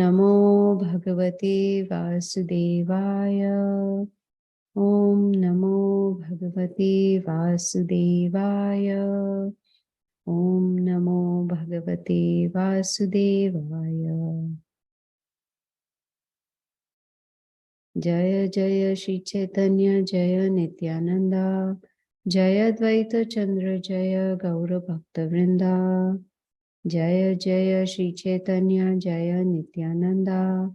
Namo Bhagavate Vasudevaya. Om Namo Bhagavate Vasudevaya. Om Namo Bhagavate Vasudevaya. Jaya Jaya Shri Caitanya Jaya Nityananda. Jaya Dvaita Chandra Jaya Gaura Bhakta Vrinda. Jaya Jaya Shri Caitanya Jaya Nityananda.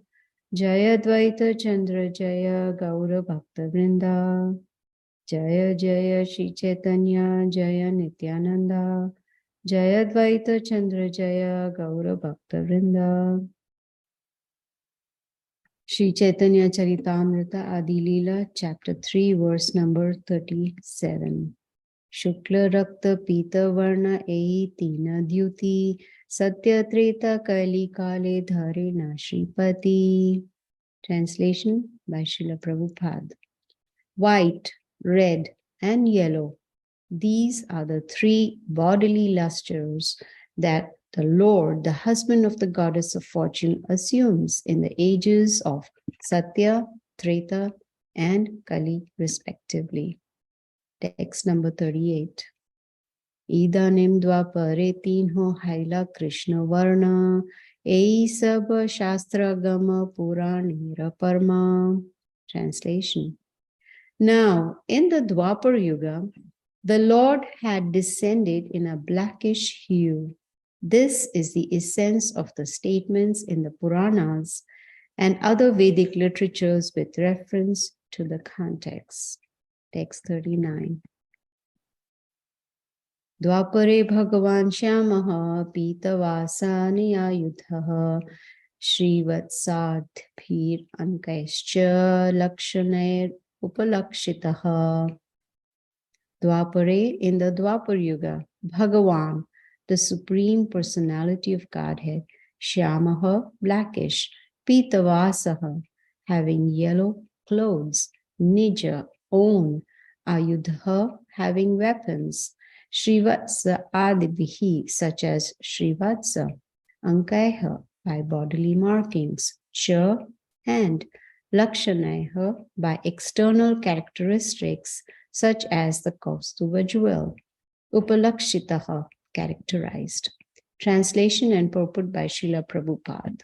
Jaya Dvaita Chandra Jaya Gaura Bhakta Vrinda. Jaya Jaya Shri Caitanya Jaya Nityananda. Jaya Dvaita Chandra Jaya Gaura Bhakta Vrinda. Sri Caitanya Charitamrta Adi Lila, Chapter 3, verse number 37. Shukla Rakta Pita Varna Ei Tina Dyuti Satya Treta Kali Kale Dharena Shripati. Translation by Srila Prabhupada. White, red, and yellow. These are the three bodily lusters that the Lord, the husband of the goddess of fortune, assumes in the ages of Satya, Treta, and Kali, respectively. Text number 38. Idanim dvapare tinho haila Krishna varna ei sab shastra gama puranira parma. Translation. Now, in the Dwapar Yuga, the Lord had descended in a blackish hue. This is the essence of the statements in the Puranas and other Vedic literatures with reference to the context. Text 39. Dwapare Bhagavan Shyamaha Pitavasani Ayudha Srivatsadbhir Ankaischa Lakshaner Upalakshitaha. Dwapare, in the Dwapar Yuga, Bhagavan, the Supreme Personality of Godhead, Shyamaha, blackish, Pitavasaha, having yellow clothes, Nija, own, Ayudha, having weapons, Srivatsa Adibhihi, such as Srivatsa, Ankaiha, by bodily markings, Cha, and Lakshanaiha, by external characteristics, such as the Kaustuva jewel, Upalakshitaha, characterized. Translation and purport by Srila Prabhupada.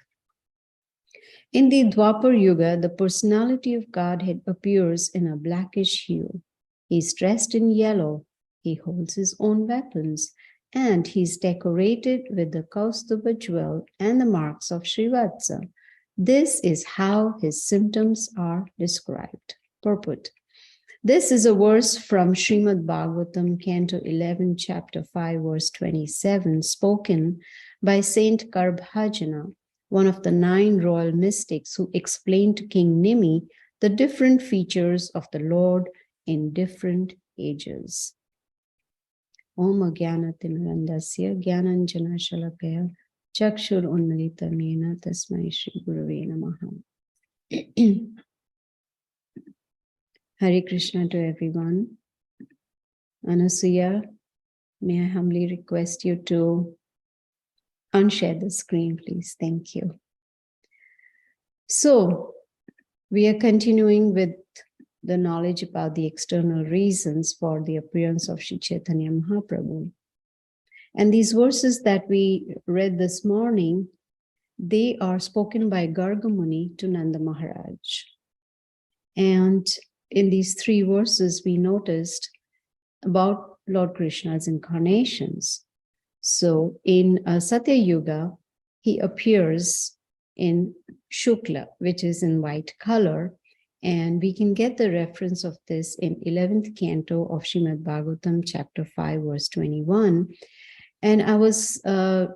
In the Dwapar Yuga, the personality of Godhead appears in a blackish hue. He is dressed in yellow, he holds his own weapons, and he is decorated with the Kaustuva jewel and the marks of Srivatsa. This is how his symptoms are described. Purport. This is a verse from Srimad Bhagavatam, Canto 11, Chapter 5, verse 27, spoken by Saint Karbhajana, one of the 9 royal mystics who explained to King Nimi the different features of the Lord in different ages. Om Agyanatimirandasya Gyananjana Shalakaya Chakshur Unmilitamena Tasmai Shri Gurave Namaha. Hare Krishna to everyone. Anasuya, may I humbly request you to unshare the screen, please. Thank you. So, we are continuing with the knowledge about the external reasons for the appearance of Sri Caitanya Mahaprabhu. And these verses that we read this morning, they are spoken by Garga Muni to Nanda Maharaj. And in these 3 verses, we noticed about Lord Krishna's incarnations. So in Satya Yuga, he appears in Shukla, which is in white color. And we can get the reference of this in 11th canto of Srimad Bhagavatam, chapter 5, verse 21. And I was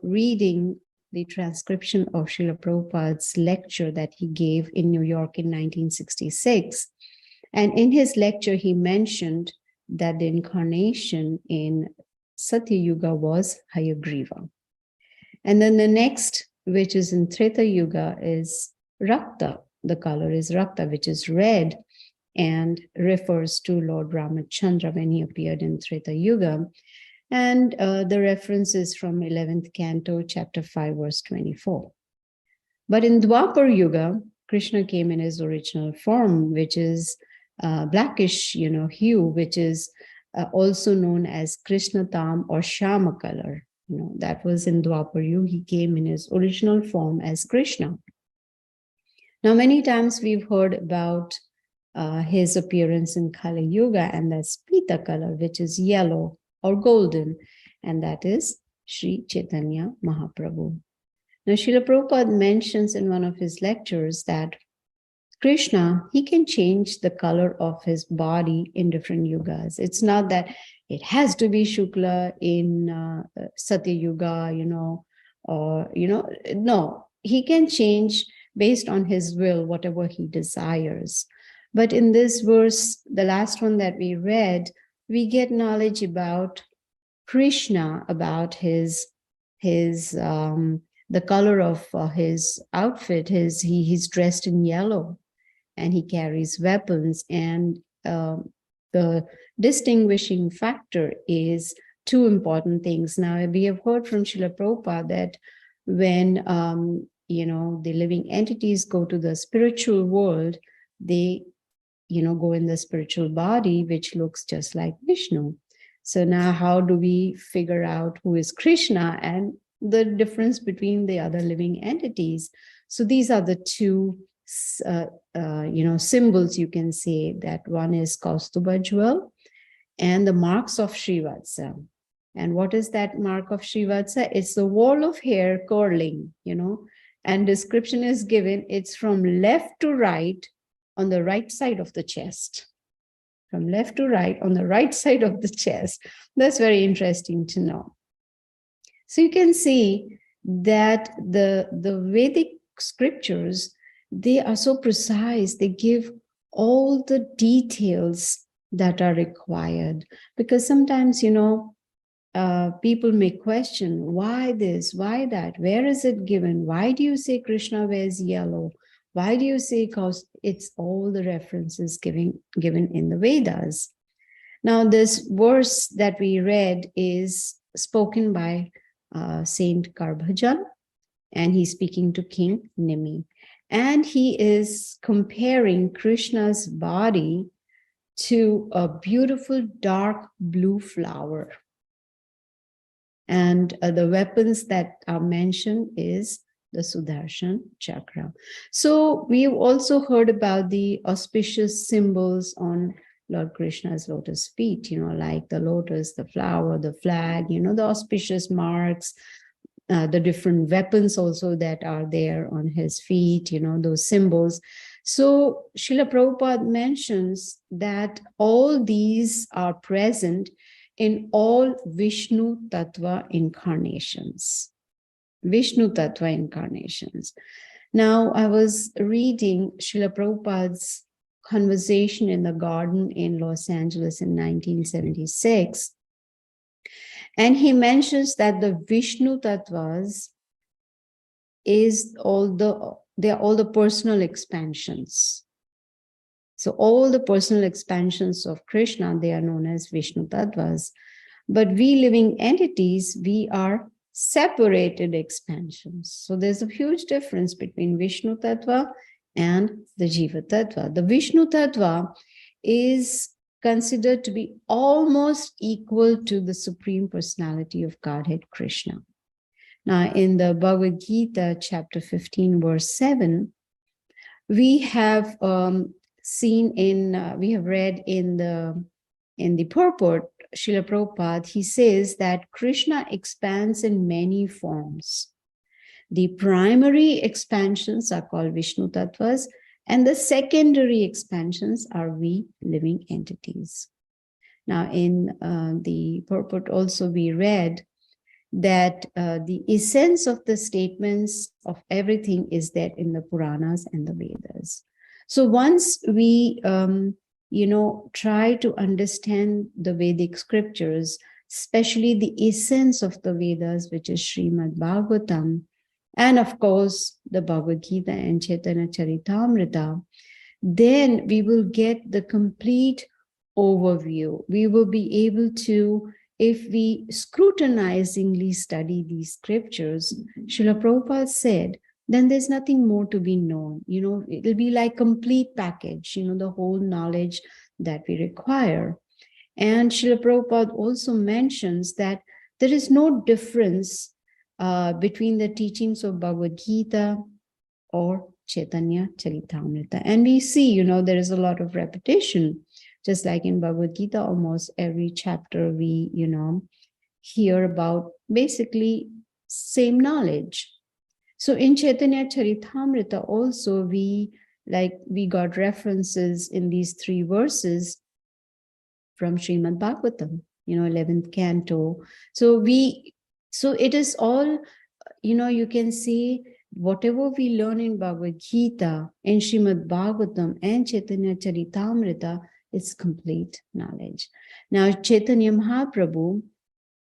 reading the transcription of Srila Prabhupada's lecture that he gave in New York in 1966. And in his lecture, he mentioned that the incarnation in Satya Yuga was Hayagriva. And then the next, which is in Treta Yuga, is Rakta. The color is Rakta, which is red, and refers to Lord Ramachandra when he appeared in Treta Yuga. And the reference is from 11th canto, chapter 5, verse 24. But in Dwapar Yuga, Krishna came in his original form, which is blackish, hue, which is also known as Krishnatam or Shama color. That was in Dwapar Yuga. He came in his original form as Krishna. Now, many times we've heard about his appearance in Kali Yuga, and that's Pita color, which is yellow or golden, and that is Sri Caitanya Mahaprabhu. Now, Srila Prabhupada mentions in one of his lectures that Krishna, he can change the color of his body in different yugas. It's not that it has to be Shukla in Satya Yuga, or, no, he can change based on his will, whatever he desires. But in this verse, the last one that we read, we get knowledge about Krishna, about his the color of his outfit. He's dressed in yellow, and he carries weapons. And the distinguishing factor is two important things. Now, we have heard from Srila Prabhupada that when the living entities go to the spiritual world, they go in the spiritual body, which looks just like Vishnu. So now how do we figure out who is Krishna and the difference between the other living entities? So these are the two symbols, you can say, that one is Kaustuba jewel and the marks of Srivatsa. And what is that mark of Srivatsa? It's the wall of hair curling, and description is given. It's from left to right on the right side of the chest. From left to right on the right side of the chest. That's very interesting to know. So you can see that the Vedic scriptures, they are so precise. They give all the details that are required. Because sometimes, people may question, why this, why that, where is it given? Why do you say Krishna wears yellow? Why do you say, because it's all the references given in the Vedas. Now, this verse that we read is spoken by Saint Karbhajan, and he's speaking to King Nimi. And he is comparing Krishna's body to a beautiful dark blue flower. And the weapons that are mentioned is the Sudarshan Chakra. So we've also heard about the auspicious symbols on Lord Krishna's lotus feet, like the lotus, the flower, the flag, the auspicious marks, the different weapons also that are there on his feet, those symbols. So Srila Prabhupada mentions that all these are present in all Vishnu Tattva incarnations. Vishnu Tattva incarnations. Now, I was reading Srila Prabhupada's conversation in the garden in Los Angeles in 1976. And he mentions that the Vishnu Tattvas they're all the personal expansions. So all the personal expansions of Krishna, they are known as Vishnu Tattvas. But we living entities, we are separated expansions. So there's a huge difference between Vishnu Tattva and the Jiva Tattva. The Vishnu Tattva is considered to be almost equal to the Supreme Personality of Godhead, Krishna. Now, in the Bhagavad Gita, chapter 15, verse 7, we have we have read in the purport, Srila Prabhupada, he says that Krishna expands in many forms. The primary expansions are called Vishnu Tattvas, and the secondary expansions are we living entities. Now, in the purport also we read that the essence of the statements of everything is there in the Puranas and the Vedas. So once we try to understand the Vedic scriptures, especially the essence of the Vedas, which is Srimad Bhagavatam, and of course the Bhagavad Gita and Chaitanya Caritamrta, then we will get the complete overview. We will be able to, if we scrutinizingly study these scriptures, Srila Prabhupada said then there's nothing more to be known. It'll be like complete package, the whole knowledge that we require. And Srila Prabhupada also mentions that there is no difference between the teachings of Bhagavad Gita or Chaitanya Charitamrta. And we see, there is a lot of repetition. Just like in Bhagavad Gita, almost every chapter we, hear about basically same knowledge. So in Chaitanya Charitamrita also, we got references in these 3 verses from Srimad Bhagavatam, 11th canto. So it is all, you can see whatever we learn in Bhagavad Gita, in Srimad Bhagavatam and Chaitanya Charitamrita, it's complete knowledge. Now, Chaitanya Mahaprabhu,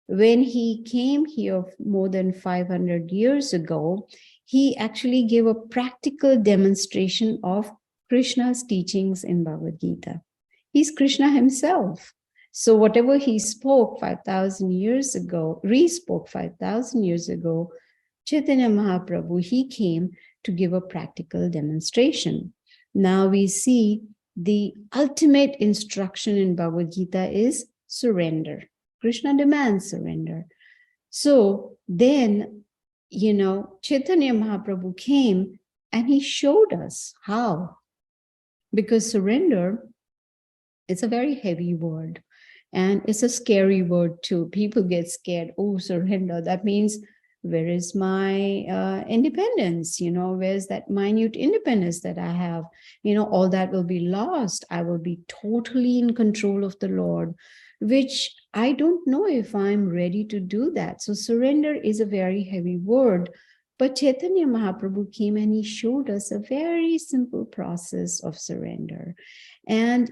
when he came here more than 500 years ago, he actually gave a practical demonstration of Krishna's teachings in Bhagavad Gita. He's Krishna himself. So whatever he spoke 5,000 years ago, re-spoke 5,000 years ago, Chaitanya Mahaprabhu, he came to give a practical demonstration. Now we see the ultimate instruction in Bhagavad Gita is surrender. Krishna demands surrender. So then, Chaitanya Mahaprabhu came and he showed us how. Because surrender is a very heavy word and it's a scary word too. People get scared. Oh, surrender. That means, where is my independence? Where's that minute independence that I have? All that will be lost. I will be totally in control of the Lord, which I don't know if I'm ready to do that. So surrender is a very heavy word. But Chaitanya Mahaprabhu came and he showed us a very simple process of surrender. And,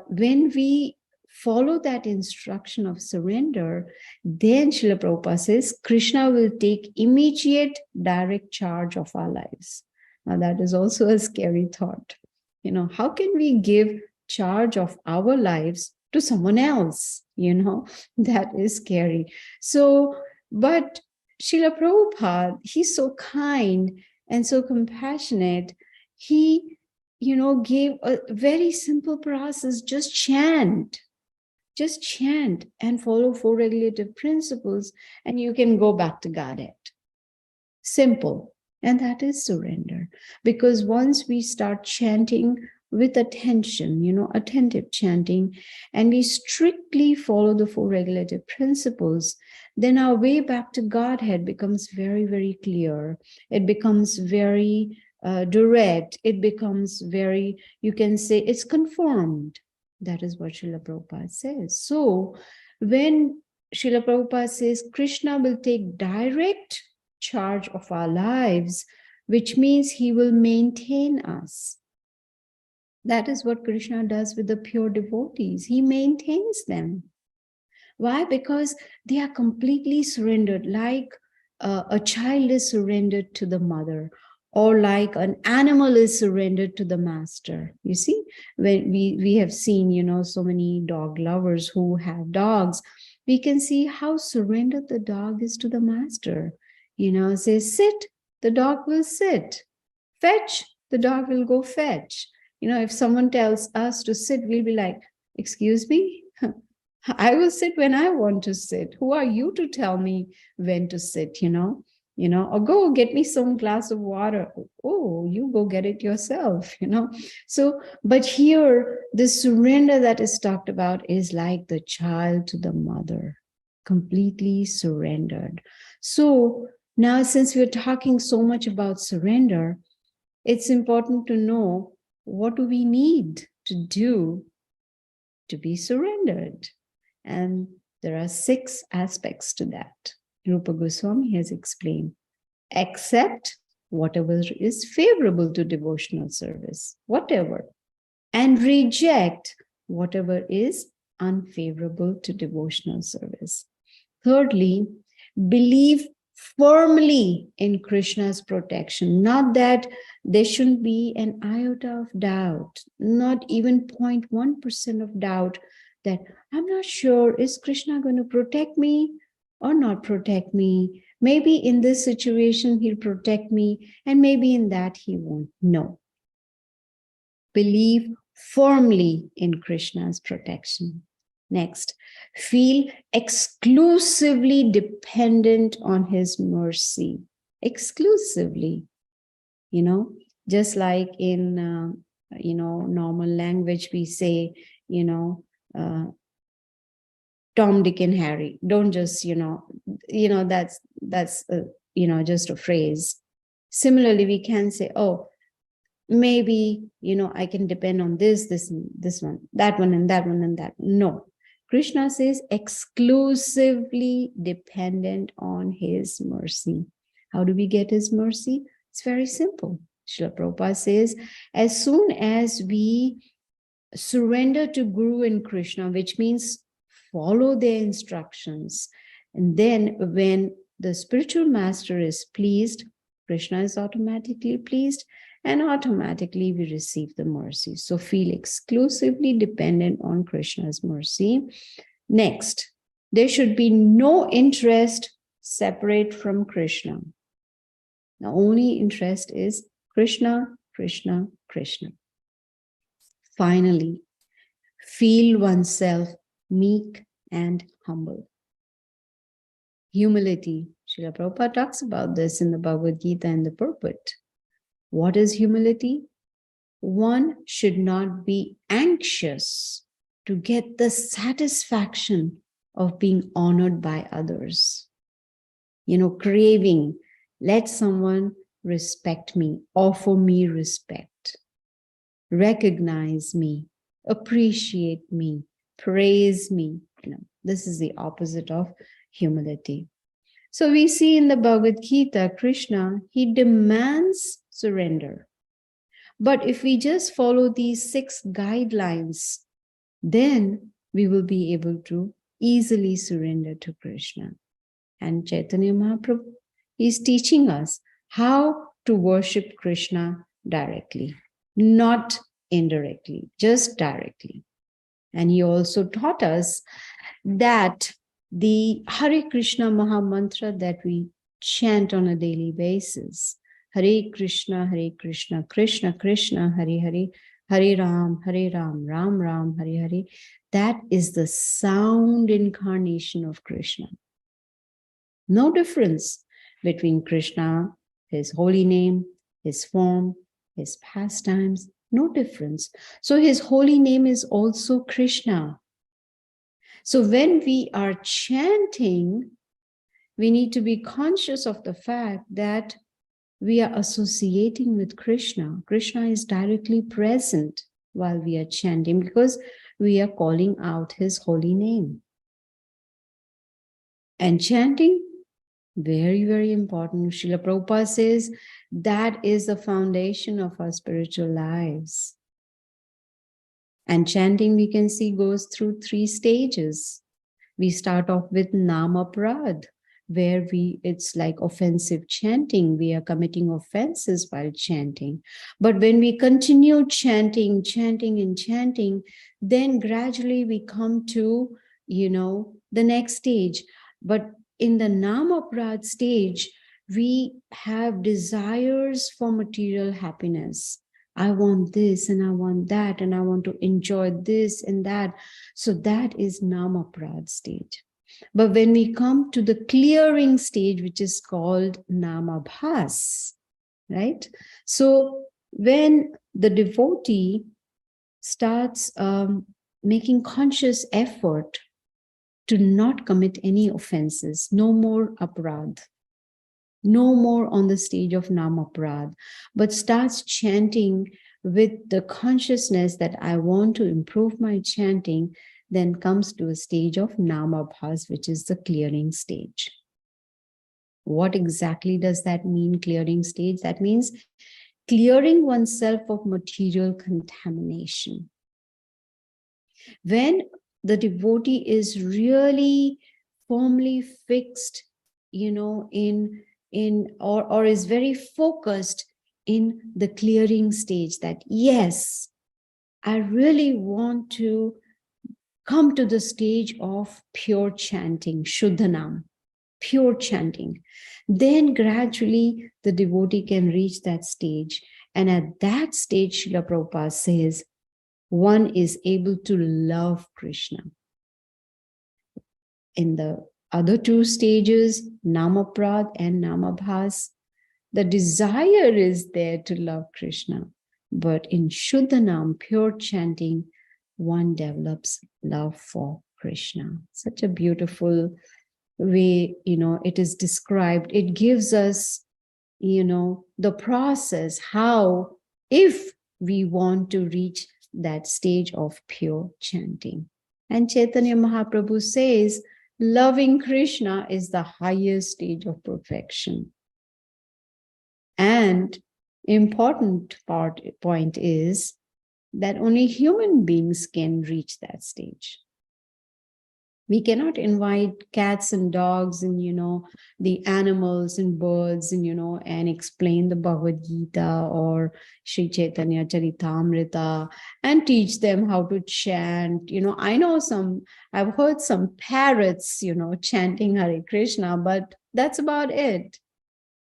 when we follow that instruction of surrender, then Srila Prabhupada says, Krishna will take immediate direct charge of our lives. Now that is also a scary thought. How can we give charge of our lives to someone else? That is scary. So, but Srila Prabhupada, he's so kind and so compassionate. He, gave a very simple process, just chant and follow 4 regulative principles, and you can go back to Godhead. Simple. And that is surrender. Because once we start chanting with attention, attentive chanting, and we strictly follow the 4 regulative principles, then our way back to Godhead becomes very, very clear. It becomes very direct. It becomes very, you can say, it's conformed. That is what Srila Prabhupada says. So when Srila Prabhupada says Krishna will take direct charge of our lives, which means he will maintain us. That is what Krishna does with the pure devotees. He maintains them. Why? Because they are completely surrendered, like a child is surrendered to the mother, or like an animal is surrendered to the master. You see, when we have seen, so many dog lovers who have dogs, we can see how surrendered the dog is to the master. Say, sit, the dog will sit. Fetch, the dog will go fetch. If someone tells us to sit, we'll be like, excuse me? I will sit when I want to sit. Who are you to tell me when to sit, or go get me some glass of water. Oh, you go get it yourself, So, but here, the surrender that is talked about is like the child to the mother, completely surrendered. So now, since we're talking so much about surrender, it's important to know, what do we need to do to be surrendered? And there are 6 aspects to that. Rupa Goswami has explained. Accept whatever is favorable to devotional service, whatever, and reject whatever is unfavorable to devotional service. Thirdly, believe firmly in Krishna's protection. Not that there shouldn't be an iota of doubt, not even 0.1% of doubt that I'm not sure, is Krishna going to protect me or not protect me? Maybe in this situation, he'll protect me, and maybe in that he won't. No. Believe firmly in Krishna's protection. Next, feel exclusively dependent on his mercy. Exclusively, just like in, normal language, we say, Tom, Dick, and Harry. Don't just, that's just a phrase. Similarly, we can say, oh, maybe, I can depend on this one, that one, and that one, and that. No. Krishna says exclusively dependent on his mercy. How do we get his mercy? It's very simple. Srila Prabhupada says, as soon as we surrender to Guru and Krishna, which means follow their instructions, and then when the spiritual master is pleased, Krishna is automatically pleased, and automatically we receive the mercy. So feel exclusively dependent on Krishna's mercy. Next, there should be no interest separate from Krishna. The only interest is Krishna, Krishna, Krishna. Finally, feel oneself meek and humble. Humility. Srila Prabhupada talks about this in the Bhagavad Gita and the purport. What is humility? One should not be anxious to get the satisfaction of being honored by others. Craving, let someone respect me, offer me respect, recognize me, appreciate me, praise me. This is the opposite of humility. So we see in the Bhagavad Gita, Krishna, he demands surrender. But if we just follow these 6 guidelines, then we will be able to easily surrender to Krishna. And Chaitanya Mahaprabhu is teaching us how to worship Krishna directly, not indirectly, just directly. And he also taught us that the Hare Krishna Maha Mantra that we chant on a daily basis, Hare Krishna, Krishna Krishna, Hare Hare, Hare Ram, Ram Ram, Hare Hare, that is the sound incarnation of Krishna. No difference between Krishna, his holy name, his form, his pastimes, no difference. So his holy name is also Krishna. So when we are chanting, we need to be conscious of the fact that we are associating with Krishna. Krishna is directly present while we are chanting because we are calling out his holy name. And chanting, very, very important. Srila Prabhupada says that is the foundation of our spiritual lives. And chanting, we can see, goes through 3 stages. We start off with Namaprad, where it's like offensive chanting. We are committing offenses while chanting. But when we continue chanting, then gradually we come to, the next stage. But in the Namaprad stage, we have desires for material happiness. I want this and I want that and I want to enjoy this and that. So that is Namaprad stage. But when we come to the clearing stage, which is called Namabhas, right? So when the devotee starts making conscious effort to not commit any offenses, no more aparadh, no more on the stage of Namaprad, but starts chanting with the consciousness that I want to improve my chanting, then comes to a stage of Namabhas, which is the clearing stage. What exactly does that mean, clearing stage? That means clearing oneself of material contamination. When the devotee is really firmly fixed, or is very focused in the clearing stage, that yes, I really want to come to the stage of pure chanting, Shuddhanam. pure chanting. Then gradually the devotee can reach that stage. And at that stage, Srila Prabhupada says, one is able to love Krishna. In the other two stages, Namaprad and Namabhas, the desire is there to love Krishna. But in Shuddhanam, pure chanting, one develops love for Krishna. Such a beautiful way, it is described. It gives us, the process, how, if we want to reach that stage of pure chanting. And Chaitanya Mahaprabhu says, loving Krishna is the highest stage of perfection. And important point is that only human beings can reach that stage. We cannot invite cats and dogs and, the animals and birds and, and explain the Bhagavad Gita or Sri Caitanya Charitamrta and teach them how to chant. I've heard some parrots, chanting Hare Krishna, but that's about it.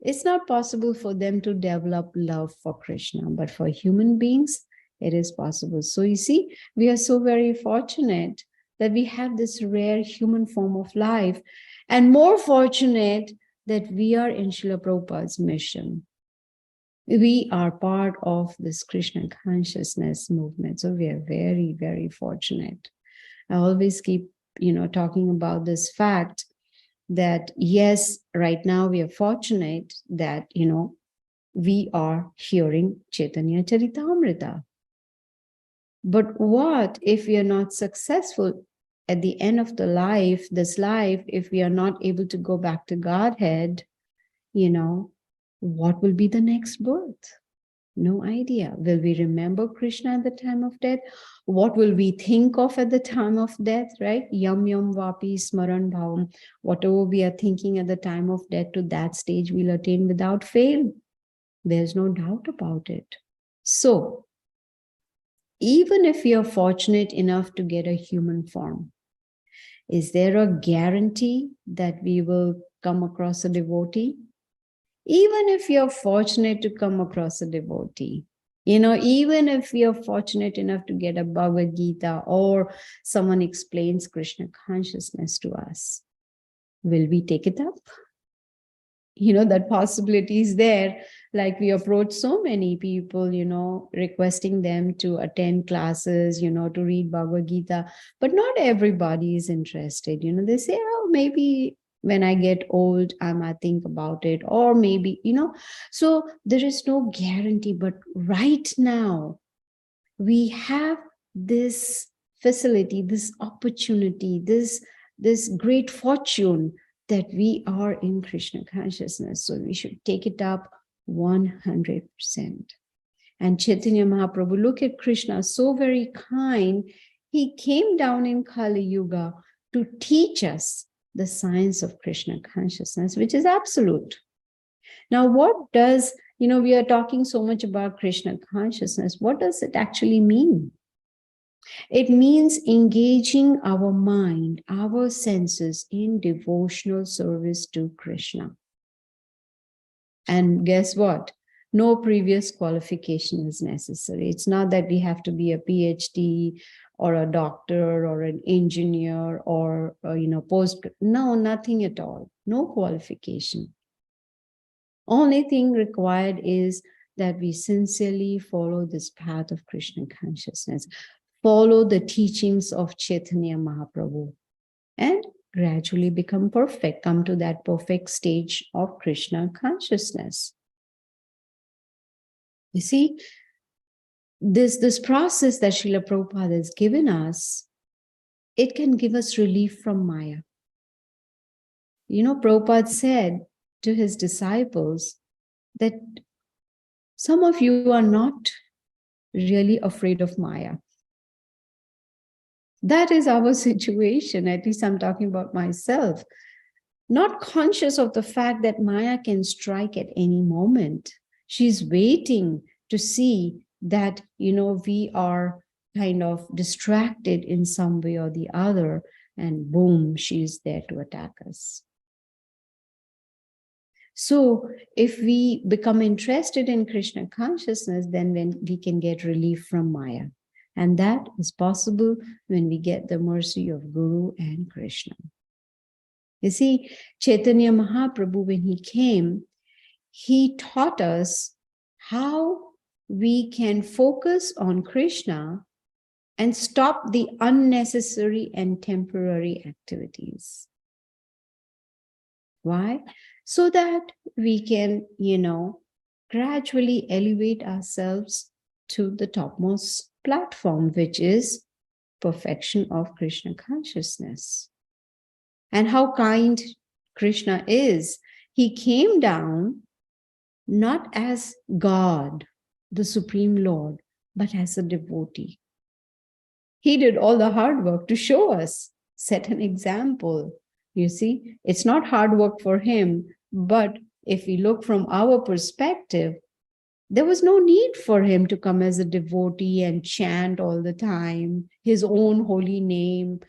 It's not possible for them to develop love for Krishna, but for human beings, it is possible. So you see, we are so very fortunate that we have this rare human form of life, and more fortunate that we are in Srila Prabhupada's mission. We are part of this Krishna consciousness movement. So we are very, very fortunate. I always keep, talking about this fact that yes, right now we are fortunate that, we are hearing Chaitanya Charitamrita. But what if we are not successful at the end of this life, if we are not able to go back to Godhead, what will be the next birth? No idea. Will we remember Krishna at the time of death? What will we think of at the time of death, right? Yam yam vapi smaran bhavam. Whatever we are thinking at the time of death, to that stage we'll attain without fail. There's no doubt about it. So, even if we are fortunate enough to get a human form, is there a guarantee that we will come across a devotee? Even if you're fortunate to come across a devotee, even if we are fortunate enough to get a Bhagavad Gita or someone explains Krishna consciousness to us, will we take it up? That possibility is there. Like we approach so many people, requesting them to attend classes, to read Bhagavad Gita, but not everybody is interested. They say, oh, maybe when I get old, I might think about it, or maybe, so there is no guarantee. But right now, we have this facility, this opportunity, this great fortune that we are in Krishna consciousness. So we should take it up 100%. And Chaitanya Mahaprabhu, look at Krishna, so very kind. He came down in Kali Yuga to teach us the science of Krishna consciousness, which is absolute. Now, what does, we are talking so much about Krishna consciousness. What does it actually mean? It means engaging our mind, our senses in devotional service to Krishna. And guess what? No previous qualification is necessary. It's not that we have to be a PhD or a doctor or an engineer or, post. No, nothing at all. No qualification. Only thing required is that we sincerely follow this path of Krishna consciousness. Follow the teachings of Chaitanya Mahaprabhu and gradually become perfect, come to that perfect stage of Krishna consciousness. You see, this process that Srila Prabhupada has given us, it can give us relief from Maya. Prabhupada said to his disciples that some of you are not really afraid of Maya. That is our situation, at least I'm talking about myself. Not conscious of the fact that Maya can strike at any moment. She's waiting to see that, we are kind of distracted in some way or the other, and boom, she's there to attack us. So if we become interested in Krishna consciousness, then we can get relief from Maya. And that is possible when we get the mercy of Guru and Krishna. You see, Chaitanya Mahaprabhu, when he came, he taught us how we can focus on Krishna and stop the unnecessary and temporary activities. Why? So that we can, gradually elevate ourselves to the topmost platform, which is perfection of Krishna consciousness. And how kind Krishna is. He came down not as God, the Supreme Lord, but as a devotee. He did all the hard work to show us, set an example. You see, it's not hard work for him, but if we look from our perspective, there was no need for him to come as a devotee and chant all the time his own holy name,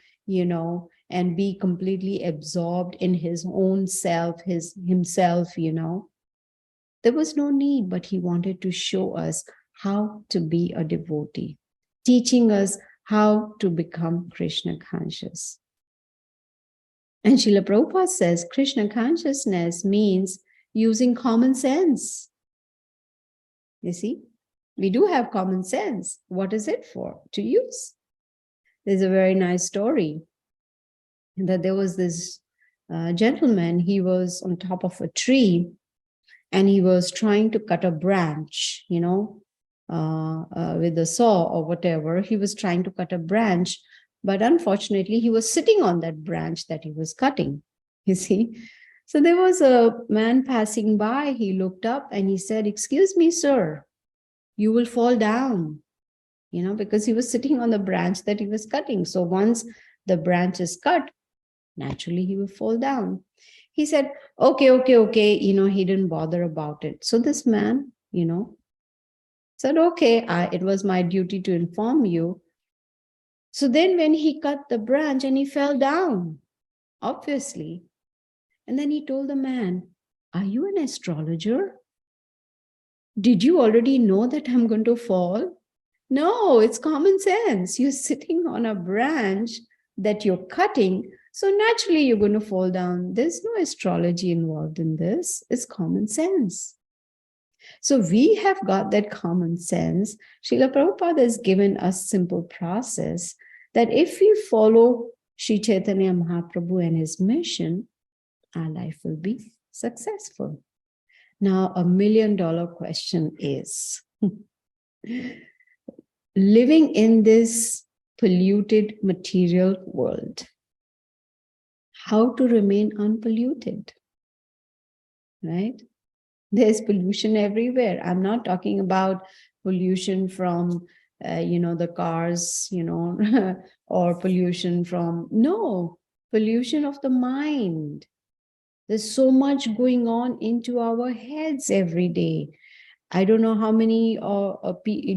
and be completely absorbed in his own self, himself. There was no need, but he wanted to show us how to be a devotee, teaching us how to become Krishna conscious. And Srila Prabhupada says Krishna consciousness means using common sense. You see, we do have common sense. What is it for? To use. There's a very nice story that there was this gentleman. He was on top of a tree and he was trying to cut a branch, with a saw or whatever. He was trying to cut a branch, but unfortunately, he was sitting on that branch that he was cutting, you see. So there was a man passing by. He looked up and he said, "Excuse me, sir, you will fall down," because he was sitting on the branch that he was cutting. So once the branch is cut, naturally he will fall down. He said, okay. He didn't bother about it. So this man, said, okay, it was my duty to inform you. So then when he cut the branch and he fell down, obviously, and then he told the man, "Are you an astrologer? Did you already know that I'm going to fall?" No, it's common sense. You're sitting on a branch that you're cutting, so naturally you're going to fall down. There's no astrology involved in this. It's common sense. So we have got that common sense. Srila Prabhupada has given us simple process that if we follow Sri Caitanya Mahaprabhu and his mission, our life will be successful. Now, $1 million question is, living in this polluted material world, how to remain unpolluted, right? There's pollution everywhere. I'm not talking about pollution from, the cars, or pollution from, no, pollution of the mind. There's so much going on into our heads every day. I don't know how many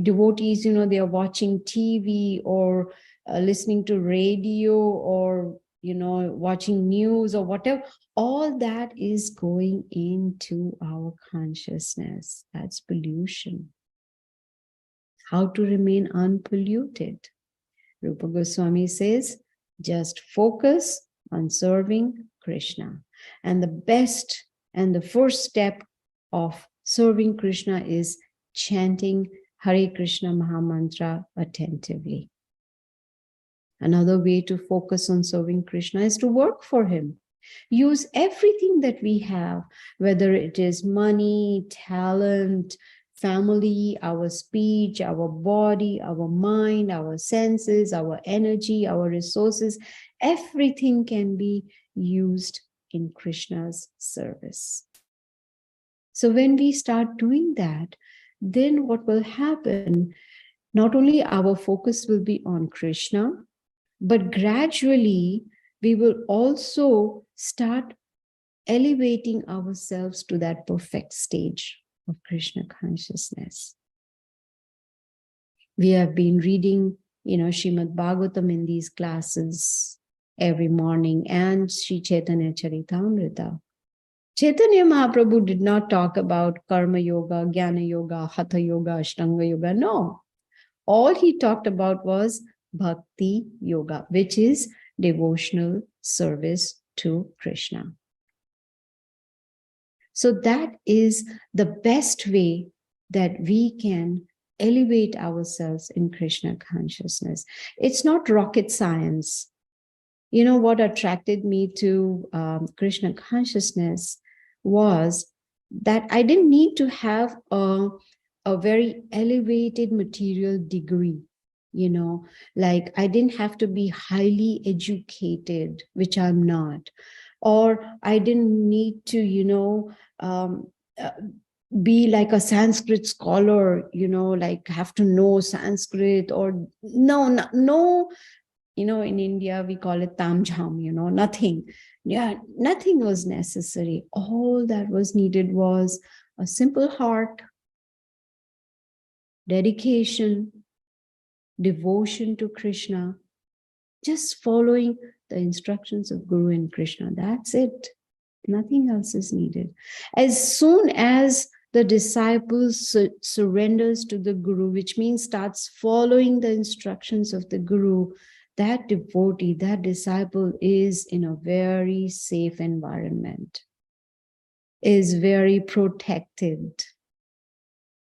devotees, they are watching TV or listening to radio or, watching news or whatever. All that is going into our consciousness. That's pollution. How to remain unpolluted? Rupa Goswami says, just focus on serving Krishna. And the best and the first step of serving Krishna is chanting Hare Krishna Mahamantra attentively. Another way to focus on serving Krishna is to work for him. Use everything that we have, whether it is money, talent, family, our speech, our body, our mind, our senses, our energy, our resources. Everything can be used in Krishna's service. So when we start doing that, then what will happen? Not only our focus will be on Krishna, but gradually we will also start elevating ourselves to that perfect stage of Krishna consciousness. We have been reading, Srimad Bhagavatam in these classes every morning and Sri Caitanya Caritamrta. Chaitanya Mahaprabhu did not talk about karma yoga, jnana yoga, hatha yoga, ashtanga yoga. No. All he talked about was bhakti yoga, which is devotional service to Krishna. So that is the best way that we can elevate ourselves in Krishna consciousness. It's not rocket science. You know what attracted me to Krishna consciousness was that I didn't need to have a very elevated material degree. You know, like I didn't have to be highly educated, which I'm not, or I didn't need to, um, uh, be like a Sanskrit scholar, like have to know Sanskrit or no, in India, we call it tamjham, nothing. Yeah, nothing was necessary. All that was needed was a simple heart, dedication, devotion to Krishna, just following the instructions of Guru and Krishna. That's it. Nothing else is needed. As soon as the disciple surrenders to the Guru, which means starts following the instructions of the Guru, that devotee, that disciple is in a very safe environment, is very protected.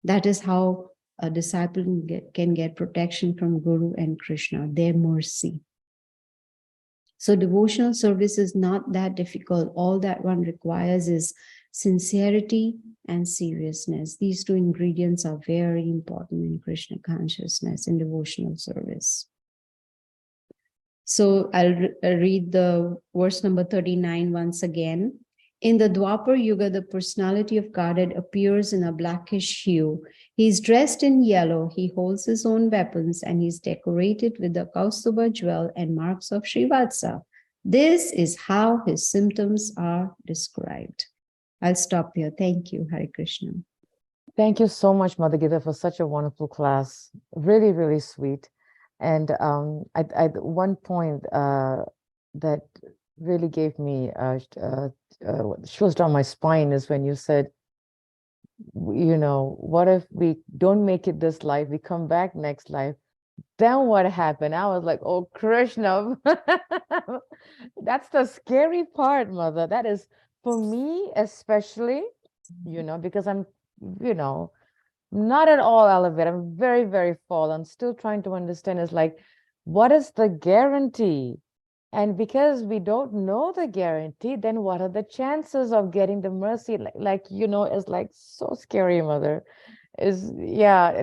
That is how a disciple can get protection from Guru and Krishna, their mercy. So devotional service is not that difficult. All that one requires is sincerity and seriousness. These two ingredients are very important in Krishna consciousness in devotional service. So I'll read the verse number 39 once again. In the Dwapar Yuga, the personality of Godhead appears in a blackish hue. He is dressed in yellow, he holds his own weapons, and he is decorated with the Kaustuba jewel and marks of Srivatsa. This is how his symptoms are described. I'll stop here. Thank you, Hare Krishna. Thank you so much, Mother Gita, for such a wonderful class. Really, really sweet. And at one point that really gave me chills down my spine is when you said, what if we don't make it this life, we come back next life, then what happened? I was like, oh, Krishna. That's the scary part, Mother. That is, for me especially, because I'm, not at all elevated. I'm very, very fallen. Still trying to understand is like, what is the guarantee? And because we don't know the guarantee, then what are the chances of getting the mercy? It's like so scary, Mother. Yeah,